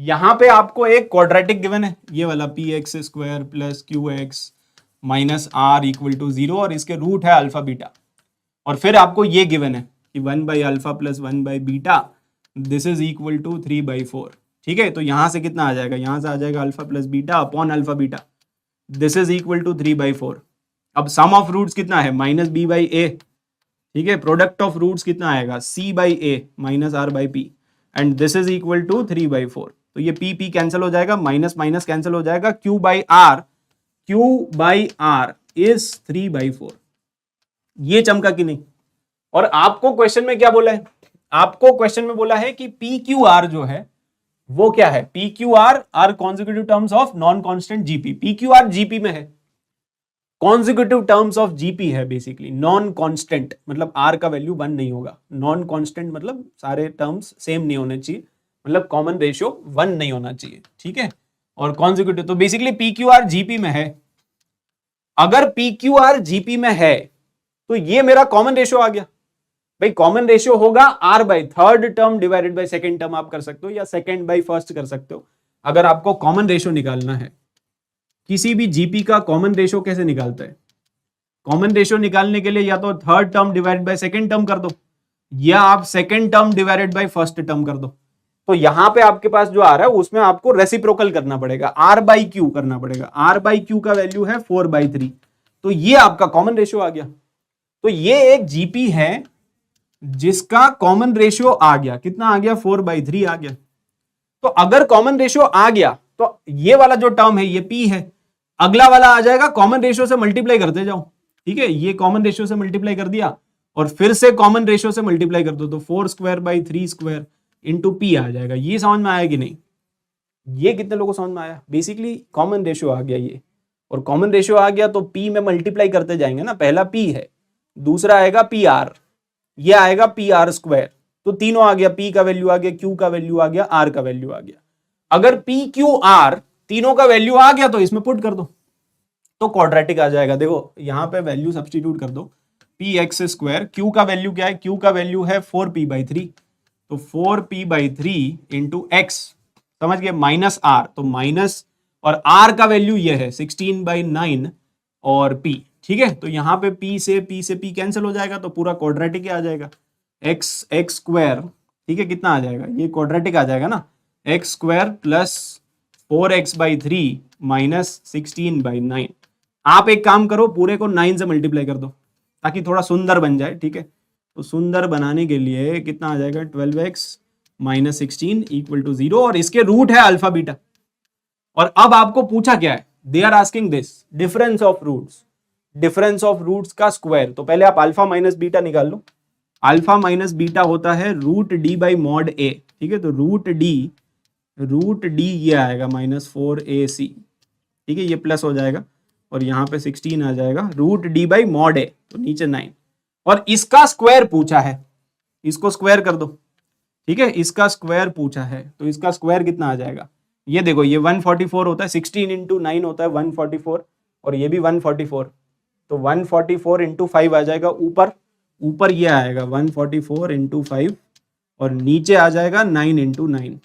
यहां पे आपको एक क्वाड्रेटिक गिवन है, ये वाला P X square plus Q X minus R equal to 0 और इसके रूट है अल्फा बीटा। और फिर आपको ये गिवन है कि 1/अल्फा प्लस 1/बीटा दिस इज इक्वल टू 3/4। ठीक है, तो यहां से कितना आ जाएगा, यहां से आ जाएगा alpha plus beta upon alpha beta, this is equal to 3/4। अब सम ऑफ रूट्स कितना है, माइनस बी बाई ए। ठीक है, प्रोडक्ट ऑफ रूट्स कितना आएगा, C by A minus R by P, and this is equal to 3/4। तो ये पी पी कैंसिल हो जाएगा, माइनस माइनस कैंसिल हो जाएगा, क्यू बाई आर इज 3/4। ये चमका कि नहीं। और आपको क्वेश्चन में क्या बोला है, आपको क्वेश्चन में बोला है कि पी क्यू आर जो है वो क्या है, P Q R are consecutive terms of non constant GP. P Q R GP में है, कॉन्जिक्यूटिव टर्म्स ऑफ जीपी है बेसिकली। नॉन कांस्टेंट मतलब आर का वैल्यू 1 नहीं होगा, नॉन कांस्टेंट मतलब सारे टर्म्स सेम नहीं होने चाहिए, मतलब कॉमन रेशियो 1 नहीं होना चाहिए। ठीक है, और कॉन्जिक्यूटिव तो basically P Q R GP में है। अगर पी क्यू आर जीपी में है तो ये मेरा कॉमन रेशियो आ गया। भाई कॉमन रेशियो होगा R by third term divided by second term आप कर सकते हो, या सेकेंड बाई फर्स्ट कर सकते हो। अगर आपको कॉमन रेशियो निकालना है किसी भी जीपी का, कॉमन रेशियो कैसे निकालता है, कॉमन रेशियो निकालने के लिए या तो third term divided by second term कर दो, या आप second term divided by first term कर दो। तो यहां पे आपके पास जो आ रहा है उसमें आपको रेसिप्रोकल करना पड़ेगा, आर बाई क्यू करना पड़ेगा। आर बाई क्यू का वैल्यू है 4/3, तो ये आपका कॉमन रेशियो आ गया। तो ये एक जीपी है जिसका कॉमन रेशियो आ गया, कितना आ गया, 4/3 आ गया। तो अगर कॉमन रेशियो आ गया तो ये वाला जो टर्म है ये पी है, अगला वाला आ जाएगा कॉमन रेशियो से मल्टीप्लाई करते जाओ। ठीक है, ये कॉमन रेशियो से मल्टीप्लाई कर दिया और फिर से कॉमन रेशियो से मल्टीप्लाई कर दो, तो 4²/3² इंटू पी आ जाएगा। ये समझ में आया कि नहीं, ये कितने लोगों को समझ में आया। बेसिकली कॉमन रेशियो आ गया ये, और कॉमन रेशियो आ गया तो पी में मल्टीप्लाई करते जाएंगे ना, पहला पी है, दूसरा आएगा पी आर, ये आएगा पी आर स्क्वायर। तो तीनों आ गया, पी का वैल्यू आ गया, क्यू का वैल्यू आ गया, आर का वैल्यू आ गया। अगर पी क्यू आर तीनों का वैल्यू आ गया तो इसमें पुट कर दो, तो क्वाड्रेटिक आ जाएगा। देखो यहां पे वैल्यू सब्स्टिट्यूट कर दो, पी एक्स स्क्वायर, क्यू का वैल्यू क्या है, क्यू का वैल्यू है 4p/3, तो 4p/3 इंटू एक्स, समझ गए, माइनस आर, तो माइनस, और आर का वैल्यू ये है 16/9 और पी। ठीक है, तो यहां पे p से p कैंसिल हो जाएगा, तो पूरा क्वाड्रेटिक आ जाएगा, एक्स स्क्वायर। ठीक है, कितना आ जाएगा, ये क्वाड्रेटिक आ जाएगा ना, x square plus 4x/3 minus 16/9। आप एक काम करो, पूरे को 9 से मल्टीप्लाई कर दो ताकि थोड़ा सुंदर बन जाए। ठीक है, तो सुंदर बनाने के लिए कितना आ जाएगा, 12x माइनस 16 इक्वल टू 0, और इसके रूट है अल्फा बीटा। और अब आपको पूछा क्या है, they are asking this difference of roots, difference of roots का स्क्वायर। तो पहले आप अल्फा माइनस बीटा निकाल लो। अल्फा माइनस बीटा होता है रूट डी बाई मॉड ए। ठीक है, तो रूट डी ये आएगा -4ac। ठीक है, ये प्लस हो जाएगा और यहाँ पे 16 आ जाएगा, रूट डी बाई मॉड ए, तो नीचे 9, और इसका स्क्वायर पूछा है, इसको स्क्वायर कर दो। ठीक है, इसका स्क्वायर पूछा है, तो इसका स्क्वायर कितना आ जाएगा, ये देखो, ये 144 होता है, 16 इंटू 9 होता है 144, और ये भी 144, तो 144 इंटू 5 आ जाएगा, ऊपर ये आएगा 144 इंटू 5, और नीचे आ जाएगा 9 इंटू 9।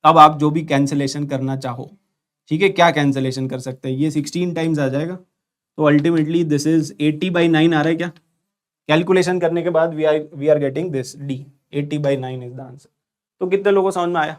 अब आप जो भी कैंसिलेशन करना चाहो, ठीक है, क्या कैंसिलेशन कर सकते हैं, ये 16 टाइम्स आ जाएगा, तो अल्टीमेटली दिस इज 80/9 आ रहा है क्या, कैलकुलेशन करने के बाद we are getting this D, 80/9 is the answer. तो कितने लोगों को समझ में आया।